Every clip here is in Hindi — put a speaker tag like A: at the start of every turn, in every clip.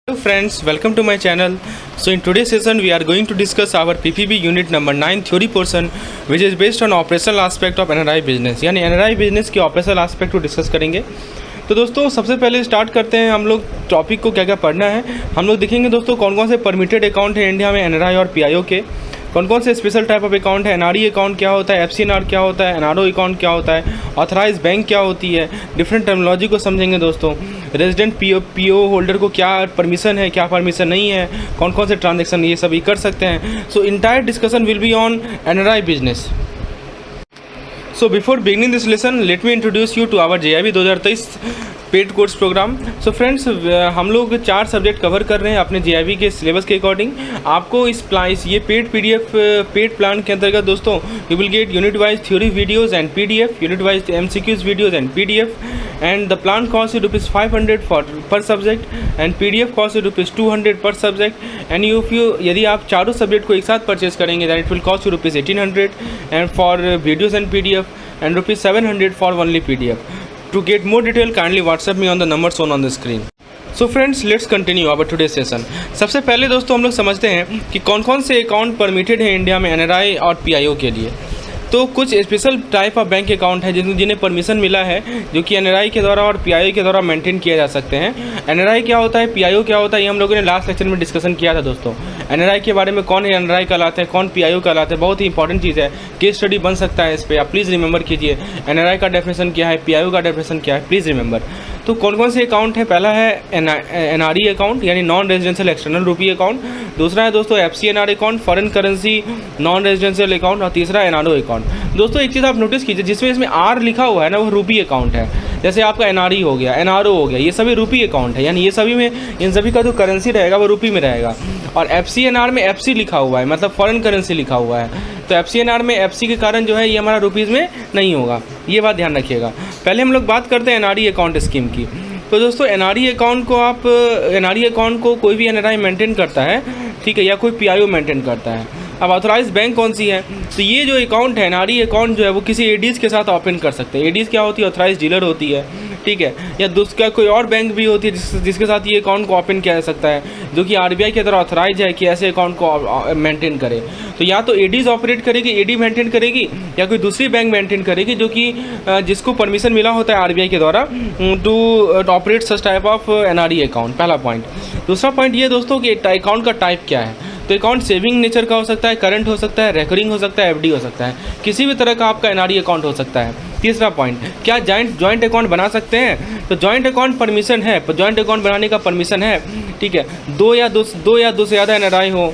A: Hello friends, welcome to my channel. So in today's session we are going to discuss our PPB unit number 9 theory portion which is based on operational aspect of NRI business, यानी NRI business के operational aspect को डिस्कस करेंगे। तो दोस्तों सबसे पहले स्टार्ट करते हैं हम लोग टॉपिक को क्या क्या पढ़ना है। हम लोग देखेंगे दोस्तों कौन कौन से परमिटेड अकाउंट है इंडिया में NRI और PIO के, कौन कौन से स्पेशल टाइप ऑफ अकाउंट है, NRE अकाउंट क्या होता है, FCNR क्या होता है, NRO अकाउंट क्या होता है, ऑथराइज बैंक क्या होती है, डिफरेंट टर्मिनोलॉजी को समझेंगे दोस्तों। रेजिडेंट PO होल्डर को क्या परमिशन है, क्या परमिशन नहीं है, कौन कौन से ट्रांजेक्शन ये सभी कर सकते हैं। So entire discussion will be on NRI business. So before beginning this lesson, let me introduce you to our JIB 2023 paid course program. So friends हम लोग 4 सब्जेक्ट कवर कर रहे हैं अपने JIB के सिलेबस के अकॉर्डिंग। आपको इस ये पेड PDF पेड प्लान के अंतर्गत दोस्तों you will get unit wise theory videos and PDF, unit wise MCQs videos and PDF, and the plan cost is ₹500 per subject and PDF cost is ₹200 per subject, and यदि आप चारों सब्जेक्ट को एक साथ परचेज करेंगे then it will cost you ₹1800 and for videos and PDF and ₹700 for only PDF. To get more detail kindly WhatsApp me on the number shown on the screen. So friends let's continue our today session. सबसे पहले दोस्तों हम लोग समझते हैं कि कौन कौन से अकाउंट परमिटेड है इंडिया में NRI और PIO के लिए। तो कुछ special type of bank account है जिन्हें परमिशन मिला है जो कि NRI के द्वारा और PIO के द्वारा मेंटेन किए जा सकते हैं। NRI क्या होता है, PIO क्या होता है, ये हम लोगों ने लास्ट लेक्चर में डिस्कशन किया था दोस्तों। NRI के बारे में कौन है NRI कहलाते हैं, कौन PIO कहलाते हैं, बहुत ही इंपॉर्टेंट चीज़ है, केस स्टडी बन सकता है इस पर। आप प्लीज़ रिमेंबर कीजिए NRI का डेफिनेशन क्या है, PIO का डेफिनेशन क्या है, प्लीज़ रिमेंबर। तो कौन कौन से अकाउंट है, पहला है NRE अकाउंट यानी नॉन रेजिडेंशियल एक्सटर्नल रुपी अकाउंट, दूसरा है दोस्तों FCNR account foreign currency non residential account, और तीसरा NRO अकाउंट। दोस्तों एक चीज़ आप नोटिस कीजिए, जिसमें इसमें R लिखा हुआ है ना वो रुपी अकाउंट है। जैसे आपका NRE हो गया, NRO हो गया, ये सभी रुपी अकाउंट है, यानी ये सभी में इन सभी का जो करेंसी रहेगा वो रुपी में रहेगा। और FCNR में FC लिखा हुआ है, मतलब फॉरेन करेंसी लिखा हुआ है। तो FCNR में FC के कारण जो है ये हमारा रुपीज़ में नहीं होगा, ये बात ध्यान रखिएगा। पहले हम लोग बात करते हैं NRE अकाउंट स्कीम की। तो दोस्तों NRE अकाउंट को कोई भी NRI मेंटेन करता है, ठीक है, या कोई PIO मेंटेन करता है। अब ऑथराइज बैंक कौन सी है, तो ये जो अकाउंट है NRE अकाउंट जो है वो किसी ADs के साथ ओपन कर सकते हैं। ADs क्या होती है, ऑथराइज डीलर होती है, ठीक है, या दूसरा कोई और बैंक भी होती है जिसके साथ ये अकाउंट को ओपन किया जा सकता है, जो कि RBI के तरह ऑथराइज है कि ऐसे अकाउंट को मेंटेन करे। तो या तो ADs ऑपरेट करेगी, AD मेंटेन करेगी, या कोई दूसरी बैंक मेंटेन करेगी जो कि जिसको परमिशन मिला होता है RBI के द्वारा to operate such type of NRE account. पहला पॉइंट। दूसरा पॉइंट ये दोस्तों कि अकाउंट का टाइप क्या है। तो अकाउंट सेविंग नेचर का हो सकता है, करंट हो सकता है, रेकरिंग हो सकता है, FD हो सकता है, किसी भी तरह का आपका NRE अकाउंट हो सकता है। तीसरा पॉइंट, क्या जॉइंट अकाउंट बना सकते हैं, तो जॉइंट अकाउंट परमिशन है, जॉइंट अकाउंट बनाने का परमिशन है, ठीक है। दो या दो से ज़्यादा NRI हो,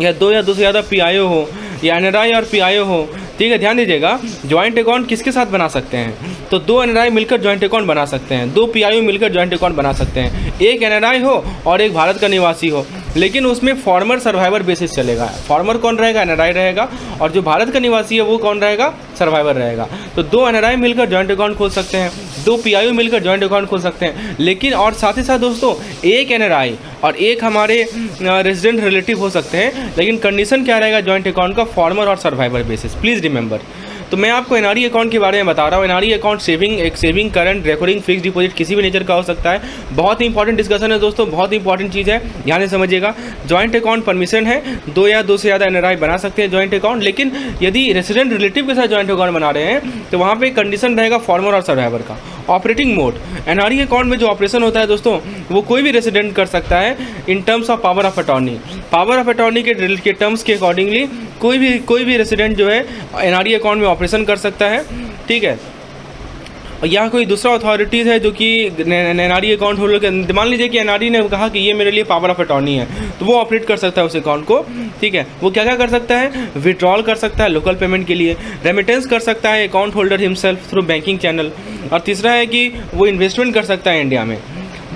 A: या दो या दो से ज़्यादा PIO हो, या NRI और PIO हो, ठीक है। ध्यान दीजिएगा, जॉइंट अकाउंट किसके साथ बना सकते हैं, तो 2 NRI मिलकर जॉइंट अकाउंट बना सकते हैं, 2 PIO मिलकर जॉइंट अकाउंट बना सकते हैं। एक NRI हो और एक भारत का निवासी हो, लेकिन उसमें फॉर्मर सर्वाइवर बेसिस चलेगा। फॉर्मर कौन रहेगा, NRI रहेगा, और जो भारत का निवासी है वो कौन रहेगा, सर्वाइवर रहेगा। तो 2 NRI मिलकर जॉइंट अकाउंट खोल सकते हैं, 2 PIO मिलकर जॉइंट अकाउंट खोल सकते हैं, लेकिन और साथ ही साथ दोस्तों एक NRI और एक हमारे रेजिडेंट रिलेटिव हो सकते हैं, लेकिन कंडीशन क्या रहेगा जॉइंट अकाउंट का, फॉर्मर और सर्वाइवर बेसिस, प्लीज़ रिमेंबर। तो मैं आपको NRE अकाउंट के बारे में बता रहा हूँ। NRE account saving current recurring fix deposit किसी भी नेचर का हो सकता है। बहुत ही इंपॉर्टेंट डिस्कशन है दोस्तों, बहुत ही इंपॉर्टेंट चीज़ है, ध्यान से समझिएगा। जॉइंट अकाउंट परमिशन है, 2 या 2 से ज़्यादा NRI बना सकते हैं जॉइंट अकाउंट, लेकिन यदि रेसिडेंट रिलेटिव के साथ जॉइंट अकाउंट बना रहे हैं तो वहाँ पे कंडीशन रहेगा फॉर्मर और सर्वाइवर का। ऑपरेटिंग मोड, NRE अकाउंट में जो ऑपरेशन होता है दोस्तों वो कोई भी रेसिडेंट कर सकता है in terms of power of attorney. Power of attorney के टर्म्स के अकॉर्डिंगली कोई भी रेसिडेंट जो है NRE अकाउंट में ऑपरेशन कर सकता है, ठीक है। या कोई दूसरा अथॉरिटीज़ है जो कि NRE अकाउंट होल्डर के, मान लीजिए कि NRE ने कहा कि ये मेरे लिए पावर ऑफ अटॉर्नी है, तो वो ऑपरेट कर सकता है उस अकाउंट को, ठीक है। वो क्या क्या कर सकता है, विड्रॉल कर सकता है लोकल पेमेंट के लिए, रेमिटेंस कर सकता है account holder himself through banking channel, और तीसरा है कि वो इन्वेस्टमेंट कर सकता है इंडिया में।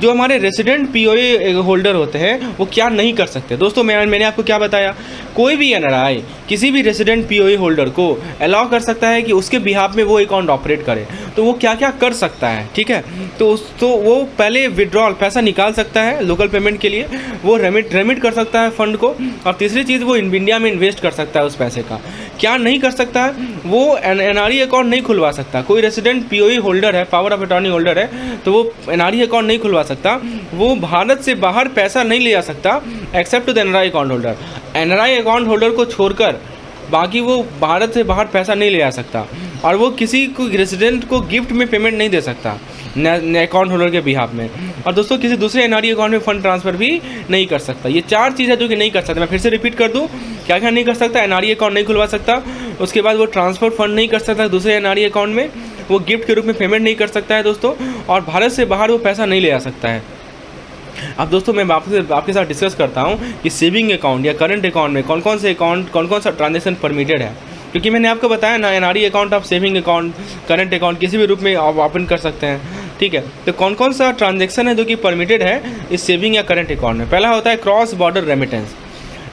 A: जो हमारे रेसिडेंट POA होल्डर होते हैं वो क्या नहीं कर सकते दोस्तों, मैंने आपको क्या बताया, कोई भी NRI किसी भी रेसिडेंट POA होल्डर को अलाउ कर सकता है कि उसके बिहाफ में वो अकाउंट ऑपरेट करे। तो वो क्या क्या कर सकता है, ठीक है। तो वो पहले विड्रॉल पैसा निकाल सकता है लोकल पेमेंट के लिए, वो रेमिट कर सकता है फंड को, और तीसरी चीज़ वो इंडिया में इन्वेस्ट कर सकता है उस पैसे का। क्या नहीं कर सकता है, वो NRE अकाउंट नहीं खुलवा सकता। कोई रेसिडेंट POA होल्डर है, पावर ऑफ अटॉर्नी होल्डर है, तो वो NRE अकाउंट नहीं खुलवा सकता, वो भारत से बाहर पैसा नहीं ले जा सकता except to the NRI account holder. NRI account holder को छोड़कर बाकी वो भारत से बाहर पैसा नहीं ले जा सकता, और वो किसी को रेजिडेंट को गिफ्ट में पेमेंट नहीं दे सकता अकाउंट होल्डर के बिहाफ में, और दोस्तों किसी दूसरे एनआरई अकाउंट में फ़ंड ट्रांसफ़र भी नहीं कर सकता। ये 4 चीज़ है जो कि नहीं कर सकता। मैं फिर से रिपीट कर दूं, क्या क्या नहीं कर सकता? एनआरई अकाउंट नहीं खुलवा सकता, उसके बाद वो ट्रांसफ़र फंड नहीं कर सकता दूसरे एनआरई अकाउंट में, वो गिफ्ट के रूप में पेमेंट नहीं कर सकता है दोस्तों, और भारत से बाहर वो पैसा नहीं ले जा सकता है। अब दोस्तों मैं आपके साथ डिस्कस करता हूँ कि सेविंग अकाउंट या करंट अकाउंट में कौन कौन सा ट्रांजेक्शन परमिटेड है, क्योंकि मैंने आपको बताया ना एनआरई अकाउंट आप सेविंग अकाउंट, करंट अकाउंट किसी भी रूप में आप ओपन कर सकते हैं, ठीक है। तो कौन सा ट्रांजेक्शन है जो कि परमिटेड है इस सेविंग या करंट अकाउंट में? पहला होता है cross border remittance.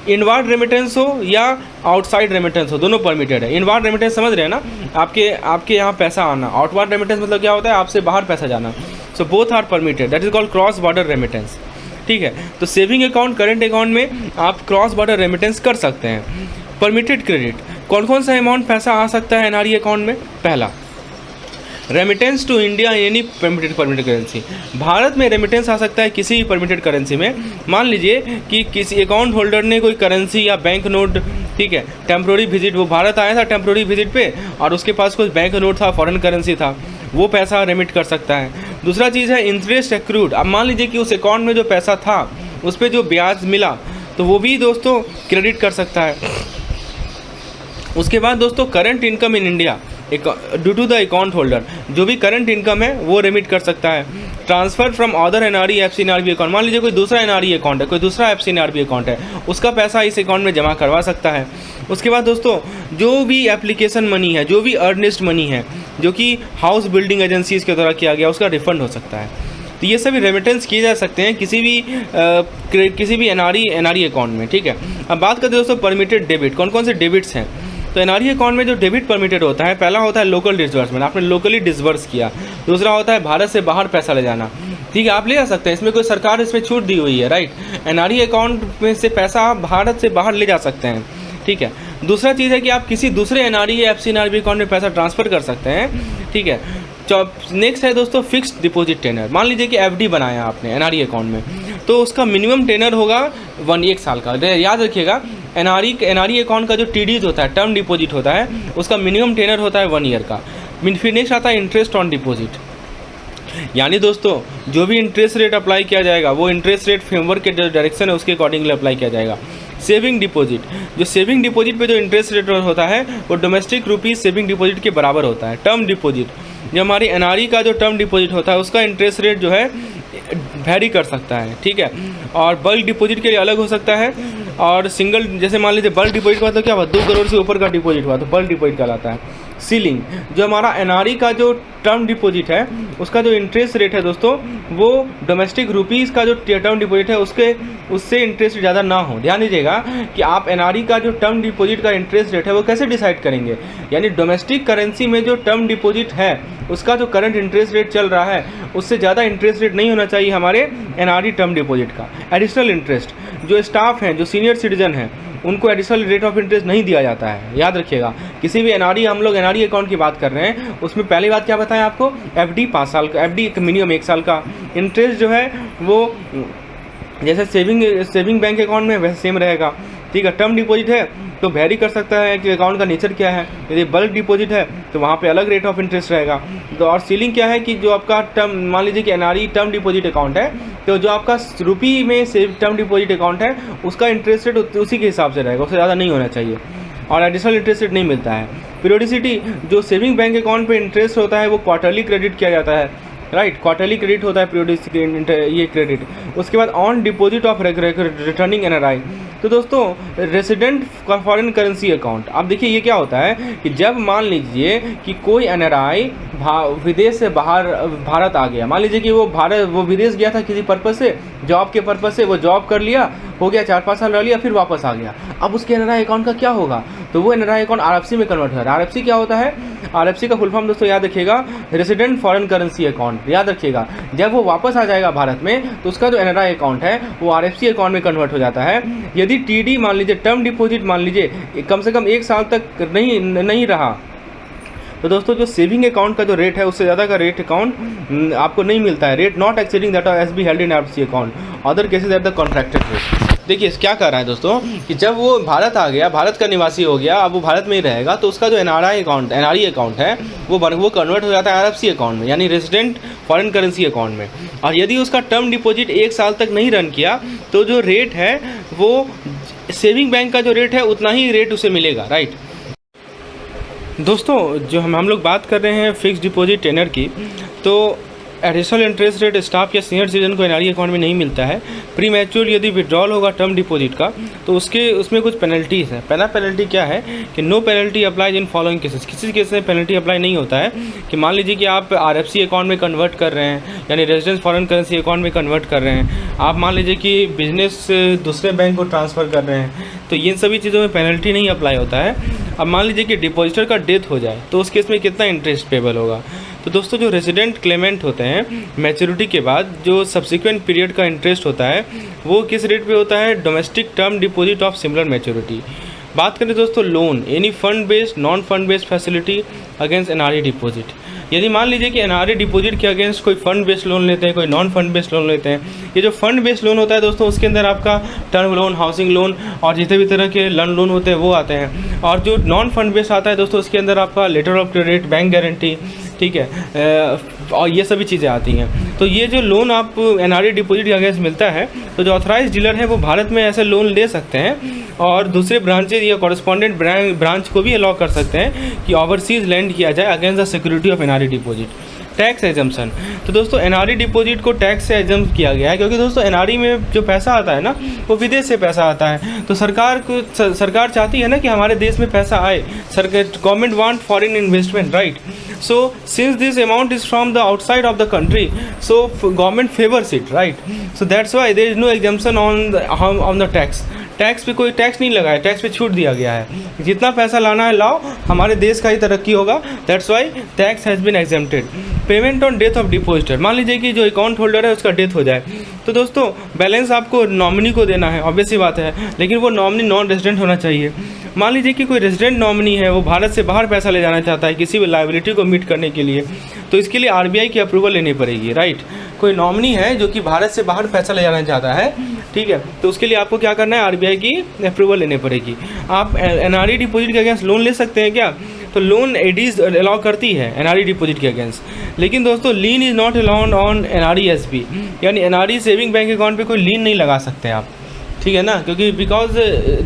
A: Inward remittance हो या आउटसाइड रेमिटेंस हो, दोनों परमिटेड है। इनवार्ड रेमिटेंस समझ रहे हैं ना, आपके यहाँ पैसा आना। आउटवार्ड रेमिटेंस मतलब क्या होता है? आपसे बाहर पैसा जाना। So both are permitted, that is called cross border remittance, ठीक है। तो सेविंग अकाउंट, करंट अकाउंट में आप क्रॉस बॉर्डर रेमिटेंस कर सकते हैं। परमिटेड क्रेडिट, कौन सा अमाउंट पैसा आ सकता है एनआरई अकाउंट में? पहला, remittance to India any permitted currency. Bharat में रेमिटेंस आ सकता है किसी भी परमिटेड करेंसी में। मान लीजिए कि किसी अकाउंट होल्डर ने कोई करेंसी या बैंक नोट, ठीक है, टेम्प्रोरी विजिट, वो भारत आया था टेम्प्रोरी विजिट पे और उसके पास कुछ बैंक नोट था, फॉरेन करेंसी था, वो पैसा रेमिट कर सकता है। दूसरा चीज़ है इंटरेस्ट एक्रूड। अब मान लीजिए कि उस अकाउंट में जो पैसा था उस पर जो ब्याज मिला तो वो भी दोस्तों क्रेडिट कर सकता है। उसके बाद दोस्तों current income in India due to the account holder, जो भी करंट इनकम है वो रेमिट कर सकता है। Transfer from other NRE FC NRB account, मान लीजिए कोई दूसरा एनआरई अकाउंट है, कोई दूसरा एफसी एनआरबी अकाउंट है, उसका पैसा इस अकाउंट में जमा करवा सकता है। उसके बाद दोस्तों जो भी एप्लीकेशन मनी है, जो भी अर्नेस्ट मनी है जो कि हाउस बिल्डिंग एजेंसीज के द्वारा किया गया, उसका रिफंड हो सकता है। तो ये सभी रेमिटेंस किए जा सकते हैं किसी भी एनआरई अकाउंट में, ठीक है। अब बात करते हैं दोस्तों परमिटेड डेबिट, कौन से डेबिट्स हैं। तो एनआरई अकाउंट में जो डेबिट परमिटेड होता है, पहला होता है लोकल डिसबर्समेंट, आपने लोकली डिसबर्स किया। दूसरा होता है भारत से बाहर पैसा ले जाना, ठीक है, आप ले जा सकते हैं, इसमें कोई सरकार इसमें छूट दी हुई है, राइट। एनआरई अकाउंट में से पैसा आप भारत से बाहर ले जा सकते हैं, ठीक है। दूसरा चीज़ है कि आप किसी दूसरे एनआरई या एफसी एनआरबी अकाउंट में पैसा ट्रांसफ़र कर सकते हैं, ठीक है। नेक्स्ट है दोस्तों फिक्स्ड डिपॉजिट टेनर। मान लीजिए कि एफडी बनाया आपने एनआरई अकाउंट में, तो उसका मिनिमम टेनर होगा 1 साल का। याद रखिएगा एनआरई अकाउंट का जो टीडीज होता है, टर्म डिपॉजिट होता है, उसका मिनिमम टेनर होता है 1 ईयर का। फिर नेक्स्ट आता है इंटरेस्ट ऑन डिपॉजिट, यानी दोस्तों जो भी इंटरेस्ट रेट अप्लाई किया जाएगा वो इंटरेस्ट रेट फ्रेमवर्क के जो डायरेक्शन है उसके अकॉर्डिंगली अप्लाई किया जाएगा। सेविंग डिपॉजिट, जो सेविंग डिपॉजिट पे जो इंटरेस्ट रेट होता है वो डोमेस्टिक रुपीज़ सेविंग डिपॉजिट के बराबर होता है। टर्म डिपॉजिट, जो हमारी एनआरई का जो टर्म डिपॉजिट होता है उसका इंटरेस्ट रेट जो है वेरी कर सकता है, ठीक है। और बल्क डिपॉजिट के लिए अलग हो सकता है, और सिंगल, जैसे मान लीजिए बल्क डिपॉजिट का मतलब क्या हुआ, 2 करोड़ से ऊपर का डिपॉजिट हुआ तो बल्क डिपॉजिट कहलाता है। सीलिंग, जो हमारा एनआरई का जो टर्म डिपॉजिट है उसका जो इंटरेस्ट रेट है दोस्तों वो डोमेस्टिक रुपीज़ का जो टर्म डिपॉजिट है उससे इंटरेस्ट ज़्यादा ना हो। ध्यान दीजिएगा कि आप एनआरई का जो टर्म डिपॉजिट का इंटरेस्ट रेट है वो कैसे डिसाइड करेंगे, यानी डोमेस्टिक करेंसी में जो टर्म डिपॉजिट है उसका जो करंट इंटरेस्ट रेट चल रहा है उससे ज़्यादा इंटरेस्ट रेट नहीं होना चाहिए हमारे एनआरई टर्म डिपॉजिट का। एडिशनल इंटरेस्ट, जो स्टाफ हैं, जो सीनियर सिटीजन हैं, उनको एडिशनल रेट ऑफ इंटरेस्ट नहीं दिया जाता है। याद रखिएगा, किसी भी हम लोग एनआरई अकाउंट की बात कर रहे हैं उसमें पहली बात क्या बताएं आपको, एफडी 5 साल का, एफडी मिनिमम 1 साल का। इंटरेस्ट जो है वो जैसे सेविंग बैंक अकाउंट में वैसे सेम रहेगा, ठीक है। टर्म डिपॉजिट है तो वेरी कर सकता है कि अकाउंट का नेचर क्या है। यदि बल्क डिपॉजिट है तो वहाँ पे अलग रेट ऑफ इंटरेस्ट रहेगा। तो और सीलिंग क्या है कि जो आपका टर्म, मान लीजिए कि एनआरई टर्म डिपॉजिट अकाउंट है तो जो आपका रुपी में से टर्म डिपॉजिट अकाउंट है उसका इंटरेस्ट रेट उसी के हिसाब से रहेगा, उससे ज़्यादा नहीं होना चाहिए, और एडिशनल इंटरेस्ट रेट नहीं मिलता है। पीरियोडिसिटी, जो सेविंग बैंक अकाउंट पे इंटरेस्ट होता है वो क्वार्टरली क्रेडिट किया जाता है, राइट, क्वार्टरली क्रेडिट होता है पीरियोडिसिटी ये क्रेडिट। उसके बाद on deposit of returning NRI, तो दोस्तों रेसिडेंट फॉरेन करेंसी अकाउंट। अब देखिए ये क्या होता है कि जब मान लीजिए कि कोई एनआरआई विदेश से बाहर भारत आ गया, मान लीजिए कि वो विदेश गया था किसी पर्पज़ से, जॉब के पर्पज़ से, वो जॉब कर लिया, हो गया 4-5 साल रह लिया, फिर वापस आ गया। अब उसके एनआरआई अकाउंट का क्या होगा, तो वो एनआरआई अकाउंट आरएफसी में कन्वर्ट हो जाता है। आरएफसी क्या होता है, आरएफसी का फुल फॉर्म दोस्तों याद रखिएगा, रेसिडेंट फॉरेन करेंसी अकाउंट। याद रखिएगा, जब वो वापस आ जाएगा भारत में तो उसका जो एनआरआई अकाउंट है वो आरएफसी अकाउंट में कन्वर्ट हो जाता है। यदि टीडी मान लीजिए टर्म डिपॉजिट मान लीजिए कम से कम 1 साल तक नहीं रहा तो दोस्तों जो सेविंग अकाउंट का जो रेट है उससे ज़्यादा का रेट अकाउंट आपको नहीं मिलता है। Rate not exceeding that S be held in RC account, other cases at the contracted rate. देखिए क्या कर रहा है दोस्तों कि जब वो भारत आ गया, भारत का निवासी हो गया, अब वो भारत में ही रहेगा, तो उसका जो एनआरआई अकाउंट है वो कन्वर्ट हो जाता है आरएफसी अकाउंट में, यानी रेजिडेंट फॉरेन करेंसी अकाउंट में। और यदि उसका टर्म डिपॉजिट 1 साल तक नहीं रन किया तो जो रेट है वो सेविंग बैंक का जो रेट है उतना ही रेट उसे मिलेगा, राइट। दोस्तों जो हम लोग बात कर रहे हैं फिक्स डिपॉजिट टेनर की, तो एडिशनल इंटरेस्ट रेट स्टाफ या सीनियर सिटीजन को एनआरई अकाउंट में नहीं मिलता है। प्री मैच्योर यदि विड्रॉल होगा टर्म डिपॉजिट का तो उसमें कुछ पेनल्टीज़ है। पहला पेनल्टी क्या है कि no penalty applies in following cases. किसी केस में पेनल्टी अप्लाई नहीं होता है कि मान लीजिए कि आप आरएफसी अकाउंट में कन्वर्ट कर रहे हैं, यानी रेजिडेंस फॉरेन करेंसी अकाउंट में कन्वर्ट कर रहे हैं, आप मान लीजिए कि बिजनेस दूसरे बैंक को ट्रांसफ़र कर रहे हैं, तो इन सभी चीज़ों में पेनल्टी नहीं अप्लाई होता है। अब मान लीजिए कि डिपॉजिटर का डेथ हो जाए तो उस केस में कितना इंटरेस्ट पेबल होगा। तो दोस्तों जो रेजिडेंट क्लेमेंट होते हैं मैच्योरिटी के बाद जो सब्सिक्वेंट पीरियड का इंटरेस्ट होता है वो किस रेट पे होता है, domestic term deposit of similar maturity. बात करें दोस्तों loan, any fund based non fund based facility against NRE deposit. यदि मान लीजिए कि एनआरई डिपॉजिट के अगेंस्ट कोई फंड बेस्ड लोन लेते हैं, कोई नॉन फंड बेस्ड लोन लेते हैं, ये जो फंड बेस्ड लोन होता है दोस्तों उसके अंदर आपका टर्म लोन, हाउसिंग लोन और जितने भी तरह के लोन होते हैं वो आते हैं। और जो नॉन फंड बेस्ड आता है दोस्तों उसके अंदर आपका letter of credit, bank guarantee, ठीक है, और ये सभी चीज़ें आती हैं। तो ये जो लोन आप एनआरई डिपॉजिट के अगेंस्ट मिलता है तो जो ऑथराइज डीलर है वो भारत में ऐसे लोन ले सकते हैं और दूसरे ब्रांचेज या कॉरेस्पॉन्डेंट ब्रांच को भी अलाउ कर सकते हैं कि ओवरसीज लैंड किया जाए against the security of NRE deposit. Tax exemption, तो दोस्तों एनआरई डिपॉजिट को टैक्स से एग्जम किया गया है क्योंकि दोस्तों एनआरई में जो पैसा आता है ना वो विदेश से पैसा आता है। तो सरकार चाहती है ना कि हमारे देश में पैसा आए, government want foreign investment, right. So since this amount is from the outside of the country, so government favors it, right? So that's why there is no exemption on the tax. Tax पे कोई टैक्स नहीं लगाया, टैक्स पे छूट दिया गया है। जितना पैसा लाना है लाओ, हमारे देश का ही तरक्की होगा। That's why tax has been exempted. Payment on death of depositor, मान लीजिए कि जो अकाउंट होल्डर है उसका डेथ हो जाए तो दोस्तों बैलेंस आपको नॉमिनी को देना है, ऑब्वियस सी बात है, लेकिन वो नॉमिनी नॉन रेजिडेंट होना चाहिए। मान लीजिए कि कोई रेजिडेंट नॉमिनी है, वो भारत से बाहर पैसा ले जाना चाहता है किसी भी लायबिलिटी को मीट करने के लिए, तो इसके लिए आरबीआई की अप्रूवल लेनी पड़ेगी, राइट। कोई नॉमिनी है जो कि भारत से बाहर पैसा ले जाना चाहता है, ठीक है, तो उसके लिए आपको क्या करना है, आरबीआई की अप्रूवल लेनी पड़ेगी। आप एनआरई डिपॉजिट के अगेंस्ट लोन ले सकते हैं क्या, तो लोन एडीज अलाउ करती है एनआरई डिपॉजिट के अगेंस्ट, लेकिन दोस्तों lien is not allowed on NRE SB, यानी एनआरई सेविंग बैंक अकाउंट पे कोई लीन नहीं लगा सकते आप, ठीक है ना, क्योंकि because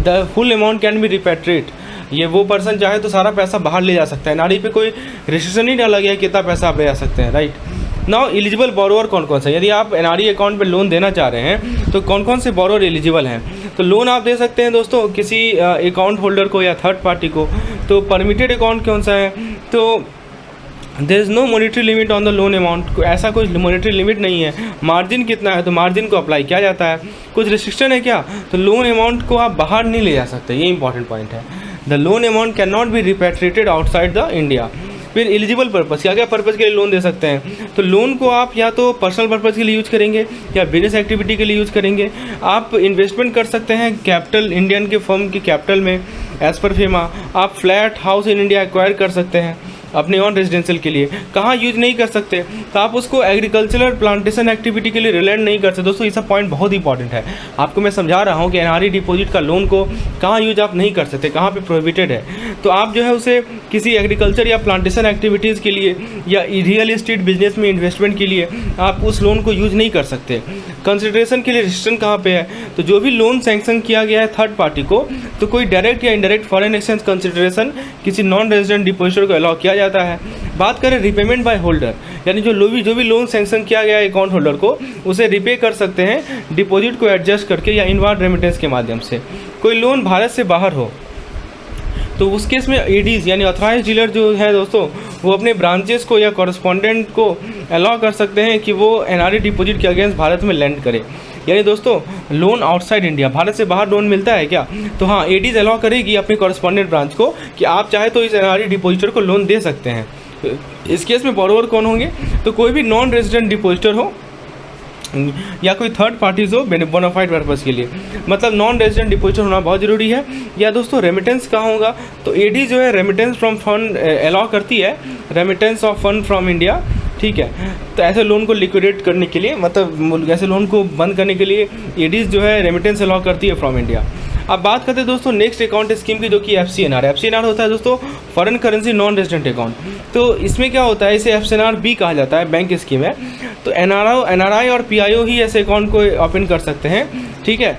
A: the full amount can be repatriate. ये वो पर्सन चाहे तो सारा पैसा बाहर ले जा सकता है, एनआरई पे कोई रिस्ट्रिक्शन नहीं डाला गया कितना पैसा आप ले जा सकते हैं, राइट। नाउ एलिजिबल बोरोवर कौन कौन सा, यदि आप एनआरई अकाउंट पे लोन देना चाह रहे हैं तो कौन कौन से बोरोवर एलिजिबल हैं। तो लोन आप दे सकते हैं दोस्तों किसी अकाउंट होल्डर को या थर्ड पार्टी को। तो परमिटेड अकाउंट कौन सा है, तो there is no monetary limit on the loan amount, ऐसा कोई मॉनिटरी लिमिट नहीं है। मार्जिन कितना है, तो मार्जिन को अप्लाई किया जाता है। कुछ रिस्ट्रिक्शन है क्या, तो लोन अमाउंट को आप बाहर नहीं ले जा सकते, ये इंपॉर्टेंट पॉइंट है। The loan amount can not be रिपेट्रिएटेड outside the India. फिर एलिजिबल पर्पज़, क्या क्या पर्पज़ के लिए लोन दे सकते हैं, तो लोन को आप या तो पर्सनल पर्पज़ के लिए यूज़ करेंगे या बिजनेस एक्टिविटी के लिए यूज़ करेंगे। आप इन्वेस्टमेंट कर सकते हैं कैपिटल, इंडियन के फर्म की कैपिटल में एज़ पर फेमा। आप flat house in India acquire कर सकते हैं अपने ऑन रेजिडेंशियल के लिए। कहाँ यूज नहीं कर सकते, तो आप उसको एग्रीकल्चरल प्लांटेशन एक्टिविटी के लिए रिलेट नहीं कर सकते। दोस्तों ये सब पॉइंट बहुत इंपॉर्टेंट है, आपको मैं समझा रहा हूँ कि एनआरई डिपॉजिट का लोन को कहाँ यूज आप नहीं कर सकते, कहाँ पे प्रोहिबिटेड है। तो आप जो है उसे किसी एग्रीकल्चर या प्लांटेशन एक्टिविटीज़ के लिए या रियल एस्टेट बिजनेस में इन्वेस्टमेंट के लिए आप उस लोन को यूज नहीं कर सकते। कंसिडरेशन के लिए रिस्ट्रिक्शन कहाँ पे है, तो जो भी लोन सैंक्शन किया गया है थर्ड पार्टी को, तो कोई डायरेक्ट या इनडायरेक्ट फॉरेन एक्सचेंज कंसिडरेशन किसी नॉन रेजिडेंट डिपॉजिटर को अलाउ किया जाता है। बात करें रिपेमेंट बाय होल्डर, यानी जो भी लोन सैंक्शन किया गया है अकाउंट होल्डर को, उसे रिपे कर सकते हैं डिपॉजिट को एडजस्ट करके या इनवार्ड रेमिटेंस के माध्यम से। कोई लोन भारत से बाहर हो तो उस केस में एडीज यानी ऑथराइज डीलर जो है दोस्तों, वो अपने ब्रांचेस को या कॉरेस्पॉन्डेंट को अलाउ कर सकते हैं कि वो एनआरई डिपॉजिट के अगेंस्ट भारत में लैंड करे। यानी दोस्तों लोन आउटसाइड इंडिया, भारत से बाहर लोन मिलता है क्या, तो हाँ एडीज अलाउ करेगी अपनी कॉरेस्पॉन्डेंट ब्रांच को कि आप चाहे तो इस एनआरई डिपॉजिटर को लोन दे सकते हैं। इस केस में बोरोवर कौन होंगे, तो कोई भी नॉन रेजिडेंट डिपॉजिटर हो या कोई थर्ड पार्टीज हो बोनाफाइड पर्पज़ के लिए, मतलब नॉन रेजिडेंट डिपोजिटर होना बहुत ज़रूरी है। या दोस्तों रेमिटेंस कहाँ होगा, तो एडी जो है रेमिटेंस फ्रॉम फंड अलाउ करती है, remittance of fund from India, ठीक है। तो ऐसे लोन को लिक्विडेट करने के लिए, मतलब ऐसे लोन को बंद करने के लिए एडीज जो है रेमिटेंस अलाउ करती है फ्रॉम इंडिया। अब बात करते हैं दोस्तों नेक्स्ट अकाउंट स्कीम की, जो कि FCNR है। FCNR होता है दोस्तों foreign currency non resident account. तो इसमें क्या होता है, इसे FCNR भी कहा जाता है, बैंक स्कीम है। तो NRI और PIO ही ऐसे अकाउंट को ओपन कर सकते हैं, ठीक है।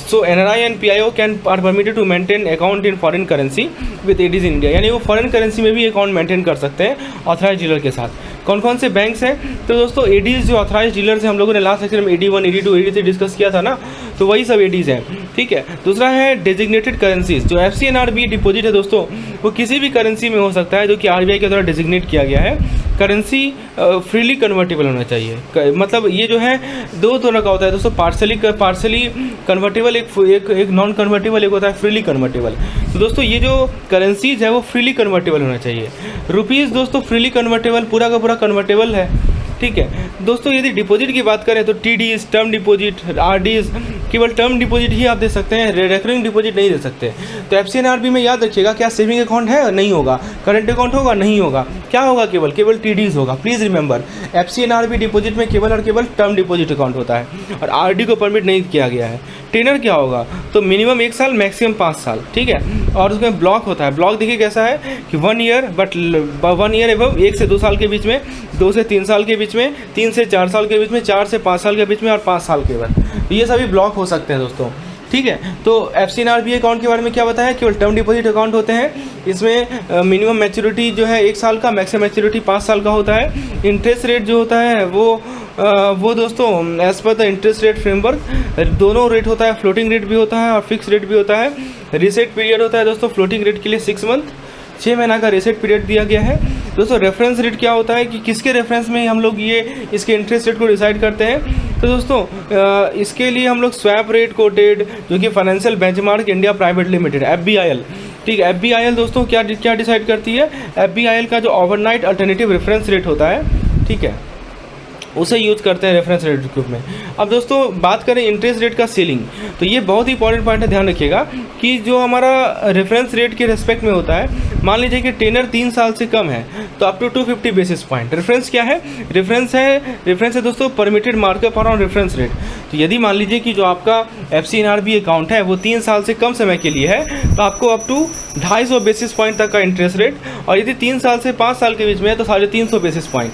A: So NRI and PIO are permitted to maintain account in foreign currency with ADs in India, यानी वो फॉरेन करेंसी में भी अकाउंट मेंटेन कर सकते हैं ऑथराइज डीलर के साथ। कौन कौन से बैंक्स हैं, तो दोस्तों एडीज जो ऑथराइज डीलर्स हैं, हम लोगों ने लास्ट लेक्चर में AD1, AD2, AD3 डिस्कस किया था ना, तो वही सब एडीज हैं, ठीक है। दूसरा है डेजिग्नेटेड करेंसीज। जो FCNR डिपॉजिट है दोस्तों, वो किसी भी करेंसी में हो सकता है जो कि RBI के द्वारा डेजिग्नेट किया गया है। करेंसी फ्रीली कन्वर्टेबल होना चाहिए, मतलब ये जो है दो तरह का होता है दोस्तों, पार्सली कन्वर्टेबल, एक नॉन कन्वर्टेबल, एक होता है फ्रीली कन्वर्टेबल। तो दोस्तों ये जो करेंसीज है वो फ्रीली कन्वर्टेबल होना चाहिए। रुपीज़ दोस्तों फ्रीली कन्वर्टेबल, पूरा का पूरा कन्वर्टेबल है, ठीक है। दोस्तों यदि डिपॉजिट की बात करें तो TDs, टर्म डिपॉजिट, RDs, केवल टर्म डिपॉजिट ही आप दे सकते हैं, रेकरिंग डिपॉजिट नहीं दे सकते। तो FCNR में याद रखिएगा, क्या सेविंग अकाउंट है, नहीं होगा। करंट अकाउंट होगा, नहीं होगा। क्या होगा, केवल TDs होगा। प्लीज़ रिमेंबर, FCNR डिपॉजिट में केवल और केवल टर्म डिपॉजिट अकाउंट होता है, और RD को परमिट नहीं किया गया है। टेनर क्या होगा, तो मिनिमम 1 साल, मैक्सिमम 5 साल, ठीक है। और उसमें ब्लॉक होता है, ब्लॉक देखिए कैसा है कि 1 ईयर, बट 1 ईयर एवं 1 से 2 साल के बीच में, 2 से 3 साल के बीच में, 3 से 4 साल के बीच में, 4 से 5 साल के बीच में, और 5 साल के बाद। ये सभी ब्लॉक हो सकते हैं दोस्तों, ठीक है। तो FCNR अकाउंट के बारे में क्या बताया, केवल टर्म डिपॉजिट अकाउंट होते हैं। इसमें मिनिमम मैच्योरिटी जो है 1 साल का, मैक्सिमम मैच्योरिटी 5 साल का होता है। इंटरेस्ट रेट जो होता है वो दोस्तों as per the interest rate framework, दोनों रेट होता है, फ्लोटिंग रेट भी होता है और फिक्स रेट भी होता है। रीसेट पीरियड होता है दोस्तों फ्लोटिंग रेट के लिए 6 मंथ, 6 महीना का रीसेट पीरियड दिया गया है। दोस्तों रेफरेंस रेट क्या होता है कि किसके रेफरेंस में हम लोग ये इसके इंटरेस्ट रेट को डिसाइड करते हैं, तो दोस्तों इसके लिए हम लोग स्वैप रेट कोटेड, जो कि financial benchmark India private limited, FBIL, ठीक है। FBIL दोस्तों क्या डिसाइड करती है, FBIL का जो ओवरनाइट अल्टरनेटिव रेफरेंस रेट होता है, ठीक है, उसे यूज़ करते हैं रेफरेंस रेट ग्रुप में। अब दोस्तों बात करें इंटरेस्ट रेट का सीलिंग, तो ये बहुत ही इंपॉर्टेंट पॉइंट है, ध्यान रखिएगा कि जो हमारा रेफरेंस रेट के रेस्पेक्ट में होता है, मान लीजिए कि टेनर 3 साल से कम है तो up to 250 basis point. Reference क्या है, रेफरेंस है दोस्तों permitted markup around reference rate. तो यदि मान लीजिए कि जो आपका FCNR अकाउंट है वो 3 साल से कम समय के लिए है, तो आपको अप टू 250 बेसिस पॉइंट तक का इंटरेस्ट रेट, और यदि 3 साल से 5 साल के बीच में है तो 350 बेसिस पॉइंट।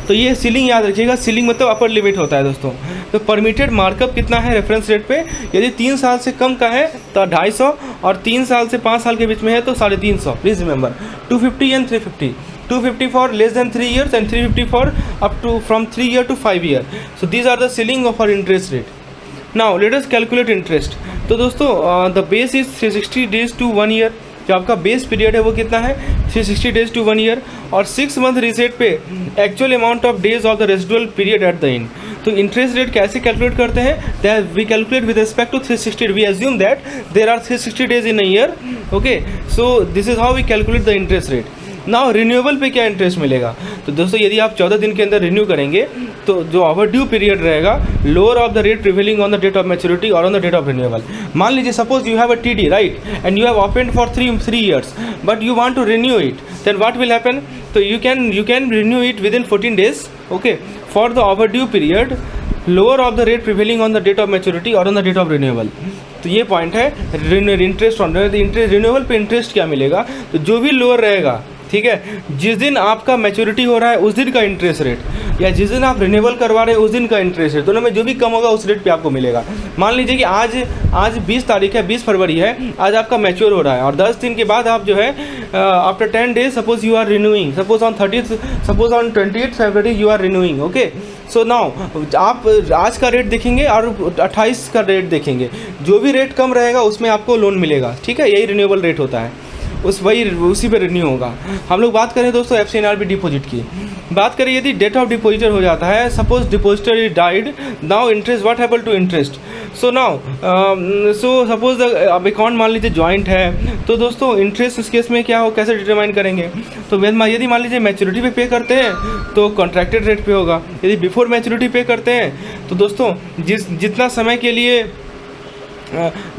A: तो ये सीलिंग याद रखिएगा, सीलिंग मतलब अपर लिमिट होता है दोस्तों। तो परमिटेड मार्कअप कितना है रेफरेंस रेट पे, यदि 3 साल से कम का है तो 250, और 3 साल से 5 साल के बीच में है तो 350। Please remember 250 and 350, 250 for less than 3 years and 350 for up to from 3 year to 5 year। So these are the ceiling of our interest rate. Now let us calculate interest. तो दोस्तों the base is 360 days to 1 year। जो आपका बेस पीरियड है वो कितना है, 360 days to 1 year, और 6 मंथ रीसेट पे actual amount of days of the residual period at the end. तो इंटरेस्ट रेट कैसे कैलकुलेट करते हैं, that we calculate with respect to 360, we assume that there are 360 days in a year, okay. So this is how we calculate the interest rate. Now renewable पे क्या इंटरेस्ट मिलेगा, तो दोस्तों यदि आप 14 दिन के अंदर रिन्यू करेंगे तो जो ओवर ड्यू पीरियड रहेगा, lower of the rate prevailing on the date of maturity और on the date of renewable. मान लीजिए suppose you have a TD right, and you have opened for 3 years, but you want to renew it, then what will happen, तो you can renew it within 14 days, okay, for the overdue period, lower of the rate prevailing on the date of maturity और on the date of renewable. तो ये पॉइंट है इंटरेस्ट ऑन इंटरेस्ट। रिन्यूएबल पे इंटरेस्ट क्या मिलेगा, तो जो भी लोअर रहेगा, ठीक है, जिस दिन आपका मैच्योरिटी हो रहा है उस दिन का इंटरेस्ट रेट, या जिस दिन आप रिन्यूएबल करवा रहे हैं उस दिन का इंटरेस्ट रेट, दोनों में जो भी कम होगा उस रेट पे आपको मिलेगा। मान लीजिए कि आज 20 तारीख है, 20 फरवरी है, आज आपका मैच्योर हो रहा है, और 10 दिन के बाद आप जो है after 10 days suppose you are renewing, suppose on 28 फरवरी you are renewing, okay. So now आप आज का रेट देखेंगे और 28 का रेट देखेंगे, जो भी रेट कम रहेगा उसमें आपको लोन मिलेगा, ठीक है, यही रिन्यूएबल रेट होता है। उसी पे रिन्यू होगा। हम लोग बात करें दोस्तों FCNRB डिपॉजिट की, बात करें यदि डेथ ऑफ डिपॉजिटर हो जाता है, suppose depositor is died, now interest what happen to interest. So now suppose अब अकाउंट मान लीजिए जॉइंट है, तो दोस्तों इंटरेस्ट इस केस में क्या हो, कैसे डिटरमाइन करेंगे। तो यदि मान लीजिए मैच्योरिटी पे करते हैं तो कॉन्ट्रैक्टेड रेट पे होगा, यदि बिफोर मैच्योरिटी पे करते हैं तो दोस्तों जितना समय के लिए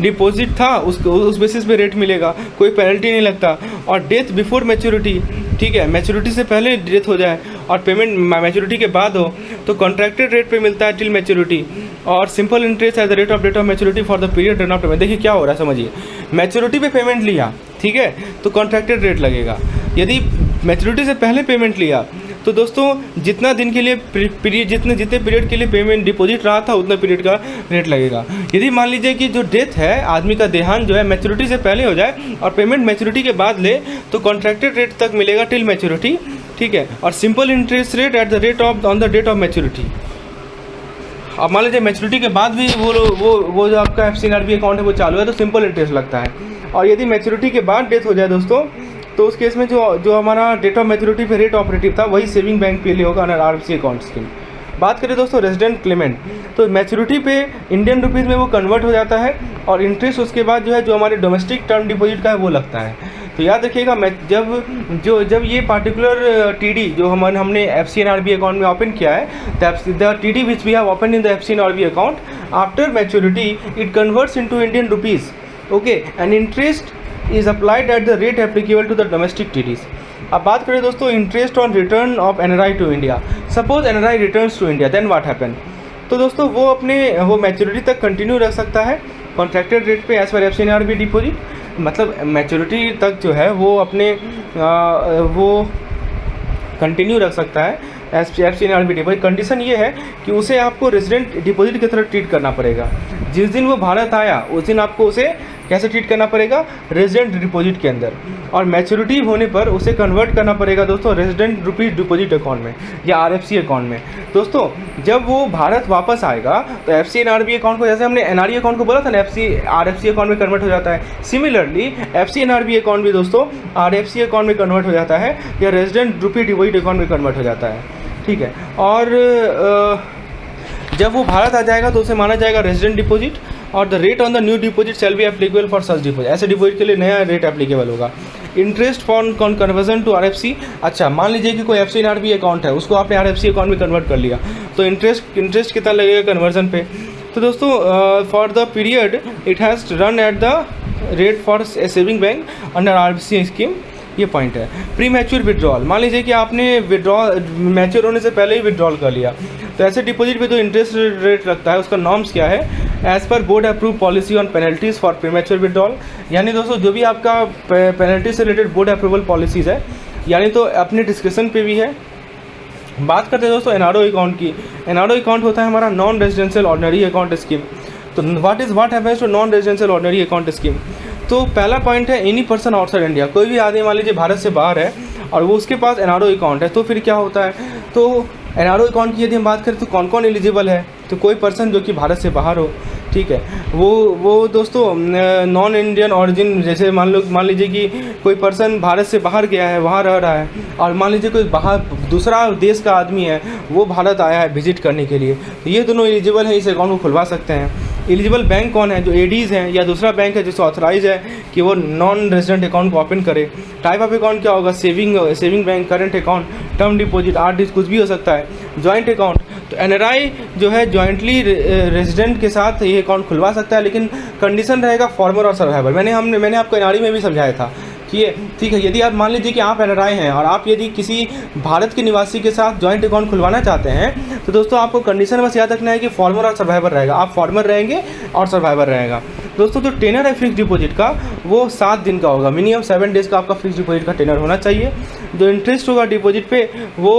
A: डिपॉजिट था उस बेसिस पे रेट मिलेगा, कोई पेनल्टी नहीं लगता। और डेथ बिफोर मैच्योरिटी, ठीक है, मैच्योरिटी से पहले डेथ हो जाए और पेमेंट मैच्योरिटी के बाद हो तो कॉन्ट्रैक्टेड रेट पे मिलता है टिल मैच्योरिटी, और simple interest at the rate of date of maturity for the period run of payment. देखिए क्या हो रहा है समझिए, मैच्योरिटी पे पेमेंट लिया, ठीक है, तो कॉन्ट्रैक्टेड रेट लगेगा। यदि मैच्योरिटी से पहले पेमेंट लिया तो दोस्तों जितना दिन के लिए पीरियड, जितने पीरियड के लिए पेमेंट डिपॉजिट रहा था उतना पीरियड का रेट लगेगा। यदि मान लीजिए कि जो डेथ है, आदमी का देहांत जो है मैच्योरिटी से पहले हो जाए और पेमेंट मैच्योरिटी के बाद ले तो कॉन्ट्रैक्टेड रेट तक मिलेगा टिल मैच्योरिटी, ठीक है, और simple interest rate at the rate of on the date of maturity. अब मान लीजिए मैच्योरिटी के बाद भी वो जो आपका FCNRB अकाउंट है वो चालू है तो सिंपल इंटरेस्ट लगता है। और यदि मैच्योरिटी के बाद डेथ हो जाए दोस्तों तो उस केस में जो हमारा डेट ऑफ मैच्योरिटी पे रेट ऑपरेटिव था वही सेविंग बैंक पे लिए होगा अंडर RFC अकाउंट स्कीम। बात करें दोस्तों रेजिडेंट क्लेमेंट, तो मैच्योरिटी पे इंडियन रुपीज़ में वो कन्वर्ट हो जाता है और इंटरेस्ट उसके बाद जो है जो हमारे डोमेस्टिक टर्म डिपॉजिट का है वो लगता है। तो याद रखिएगा जब ये पार्टिकुलर TD जो हमने FCNRB अकाउंट में ओपन किया है, the TD which we have open in the FCNRB account after maturity it converts into Indian rupees, okay, and interest is applied at the rate applicable to the domestic TDs। अब बात करें दोस्तों interest on return of NRI to India, suppose NRI returns to India then what happen. तो दोस्तों वो मैच्योरिटी तक कंटिन्यू रख सकता है कॉन्ट्रैक्टेड रेट पे एज पर FCNRB डिपॉजिट, मतलब मैच्योरिटी तक जो है वो अपने वो कंटिन्यू रख सकता है FCNRB डिपॉजिट। कंडीशन ये है कि उसे आपको रेजिडेंट डिपॉजिट की तरह ट्रीट करना पड़ेगा। जिस दिन वो भारत आया उस दिन आपको उसे कैसे ट्रीट करना पड़ेगा, रेजिडेंट डिपॉजिट के अंदर, और मैच्योरिटी होने पर उसे कन्वर्ट करना पड़ेगा दोस्तों रेजिडेंट रुपीज़ डिपॉजिट अकाउंट में या RFC अकाउंट में। दोस्तों जब वो भारत वापस आएगा तो FCNRB अकाउंट को, जैसे हमने NRE अकाउंट को बोला था ना RFC अकाउंट में कन्वर्ट हो जाता है, सिमिलरली FCNRB अकाउंट भी दोस्तों RFC अकाउंट में कन्वर्ट हो जाता है या रेजिडेंट रुपीज़ डिपॉजिट अकाउंट में कन्वर्ट हो जाता है, ठीक है। और जब वो भारत आ जाएगा तो उसे माना जाएगा रेजिडेंट डिपॉजिट और the rate on the new deposit shall be applicable for such deposit. ऐसे डिपॉजिट के लिए नया रेट एप्लीकेबल होगा। Interest for conversion to RFC, अच्छा मान लीजिए कि कोई FCNRB अकाउंट है उसको आपने RFC अकाउंट में कन्वर्ट कर लिया तो इंटरेस्ट कितना लगेगा कन्वर्जन पे। तो दोस्तों for the period it has run at the rate for saving bank under RFC scheme, ये पॉइंट है। प्री मैच्योर विड्रॉल, मान लीजिए कि आपने मैच्योर होने से पहले ही विड्रॉल कर लिया तो ऐसे डिपॉजिट पे जो इंटरेस्ट रेट लगता है उसका नॉर्म्स क्या है, as per board approve policy on penalties for pre mature withdrawal. यानी दोस्तों जो भी आपका पेनल्टी से रिलेटेड बोर्ड अप्रूवल पॉलिसीज़ है यानी तो अपने डिस्क्रिप्शन पे भी है। बात करते हैं दोस्तों NRO अकाउंट की। NRO अकाउंट होता है हमारा non residential ordinary account scheme. तो what happens to non residential ordinary account scheme. तो पहला पॉइंट है एनी पर्सन आउटसाइड इंडिया, कोई भी आदमी मान लीजिए भारत से बाहर है और वो उसके पास NRO अकाउंट है तो फिर क्या होता है, तो NRO अकाउंट की यदि हम बात करें तो कौन कौन एलिजिबल है, तो कोई पर्सन जो कि भारत से बाहर हो, ठीक है, वो दोस्तों नॉन इंडियन ऑरिजिन, जैसे मान लीजिए कि कोई पर्सन भारत से बाहर गया है, वहाँ रह रहा है, और मान लीजिए कोई बाहर दूसरा देश का आदमी है वो भारत आया है विजिट करने के लिए, तो ये दोनों एलिजिबल हैं, इस अकाउंट को खुलवा सकते हैं। एलिजिबल बैंक कौन है, जो ADs हैं या दूसरा बैंक है जिससे ऑथराइज है कि वो नॉन रेजिडेंट अकाउंट को ओपन करे। टाइप ऑफ अकाउंट क्या होगा, saving bank, current account, term deposit, RDs कुछ भी हो सकता है। जॉइंट अकाउंट, तो NRI जो है जॉइंटली रेजिडेंट के साथ ये अकाउंट खुलवा सकता है, लेकिन कंडीशन रहेगा फॉर्मर और सर्वाइवर। मैंने आपको NRI में भी समझाया था कि ये ठीक है, यदि आप मान लीजिए कि आप NRI हैं और आप यदि किसी भारत के निवासी के साथ जॉइंट अकाउंट खुलवाना चाहते हैं तो दोस्तों आपको कंडीशन बस याद रखना है कि फॉर्मर और सर्वाइवर रहेगा, आप फॉर्मर रहेंगे और सर्वाइवर रहेगा। दोस्तों जो टेनर है फिक्स डिपॉजिट का वो 7 दिन का होगा, मिनिमम 7 डेज़ का आपका फिक्स डिपॉजिट का टेनर होना चाहिए। जो इंटरेस्ट होगा डिपॉजिट पे वो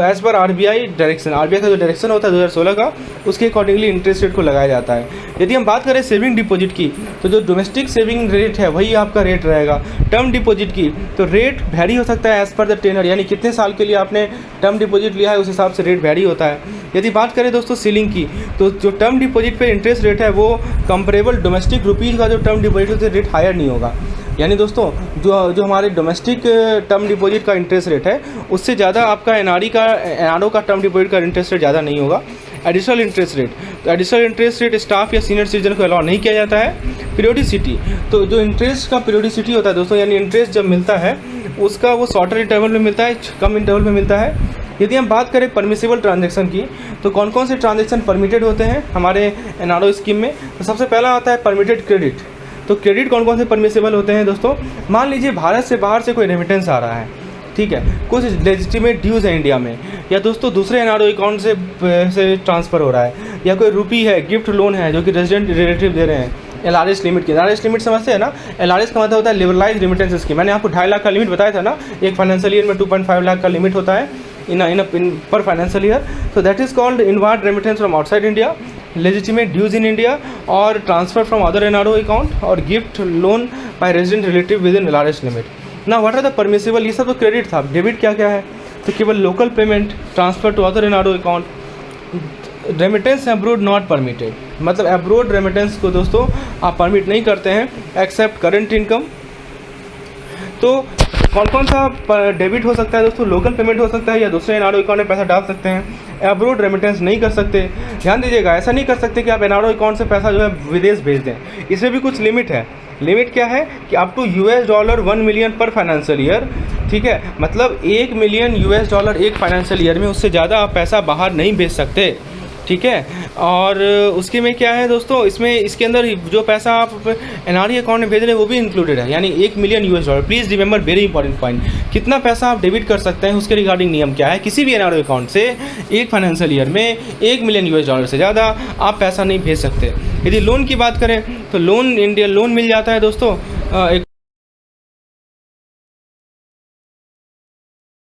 A: as per RBI direction, RBI का जो डायरेक्शन होता है 2016 का, उसके अकॉर्डिंगली इंटरेस्ट रेट को लगाया जाता है। यदि हम बात करें सेविंग डिपॉजिट की तो जो डोमेस्टिक सेविंग रेट है वही आपका रेट रहेगा। टर्म डिपॉजिट की तो रेट वैरी हो सकता है एज़ पर द टेनर, यानी कितने साल के लिए आपने टर्म डिपॉजिट लिया है उस हिसाब से रेट वैरी होता है। यदि बात करें दोस्तों सीलिंग की तो जो टर्म डिपॉजिट पे इंटरेस्ट रेट है वो कंपेरेबल डोमेस्टिक रुपीज़ का जो टर्म डिपॉजिट से रेट हायर नहीं होगा। यानी दोस्तों जो हमारे डोमेस्टिक टर्म डिपॉजिट का इंटरेस्ट रेट है उससे ज़्यादा आपका एनआरओ का टर्म डिपॉजिट का इंटरेस्ट रेट ज़्यादा नहीं होगा। एडिशनल इंटरेस्ट रेट, तो एडिशनल इंटरेस्ट रेट स्टाफ या सीनियर सिटीजन को अलाउ नहीं किया जाता है। पीरियोडिसिटी, तो जो इंटरेस्ट का पीरियोडिसिटी होता है दोस्तों, यानी इंटरेस्ट जब मिलता है उसका वो शॉर्टर इंटरवल में मिलता है, कम इंटरवल में मिलता है। यदि हम बात करें परमिसिबल ट्रांजैक्शन की, तो कौन कौन से ट्रांजैक्शन परमिटेड होते हैं हमारे एनआरओ स्कीम में, तो सबसे पहला आता है परमिटेड क्रेडिट। तो क्रेडिट कौन कौन से परमिसिबल होते हैं दोस्तों, मान लीजिए भारत से बाहर से कोई रेमिटेंस आ रहा है, ठीक है, कुछ लेजिटिमेट ड्यूज़ है इंडिया में, या दोस्तों दूसरे एनआरओ अकाउंट से ट्रांसफ़र हो रहा है, या कोई रुपी है, गिफ्ट लोन है जो कि रेजिडेंट रिलेटिव दे रहे हैं, एलआरएस लिमिट की, एलआरएस लिमिट समझते हैं ना, एलआरएस का मतलब होता है लिबरलाइज रेमिटेंस स्कीम। मैंने आपको 2.5 लाख का लिमिट बताया था ना, एक फाइनेंशियल ईयर में 2.5 लाख का लिमिट होता है इन पर financial year. So that is called inward remittance from outside India, legitimate dues in India, और transfer from other NRO account, और gift loan by resident relative within LRS limit. ना व्हाट आर द परमिसिबल, ये सब तो क्रेडिट था। डेबिट क्या क्या है, तो केवल local payment, transfer to other NRO account, remittance abroad not permitted, मतलब अब्रोड रेमिटेंस को दोस्तों आप परमिट नहीं करते हैं एक्सेप्ट करेंट इनकम। तो कौन कौन सा डेबिट हो सकता है दोस्तों, लोकल पेमेंट हो सकता है या दूसरे एनआरओ अकाउंट में पैसा डाल सकते हैं, अब्रोड रेमिटेंस नहीं कर सकते। ध्यान दीजिएगा, ऐसा नहीं कर सकते कि आप एनआरओ अकाउंट से पैसा जो है विदेश भेज दें, इसमें भी कुछ लिमिट है। लिमिट क्या है कि अप टू $1 मिलियन पर फाइनेंशियल ईयर, ठीक है, मतलब $1 मिलियन एक फाइनेंशियल ईयर में, उससे ज़्यादा आप पैसा बाहर नहीं भेज सकते, ठीक है। और उसके में क्या है दोस्तों, इसमें इसके अंदर जो पैसा आप एनआरई अकाउंट में भेज रहे हैं वो भी इंक्लूडेड है, यानी $1 million. Please remember very important point, कितना पैसा आप डेबिट कर सकते हैं उसके रिगार्डिंग नियम क्या है। किसी भी एनआरई अकाउंट से एक फाइनेंशियल ईयर में $1 मिलियन से ज़्यादा आप पैसा नहीं भेज सकते। यदि लोन की बात करें तो लोन मिल जाता है दोस्तों एक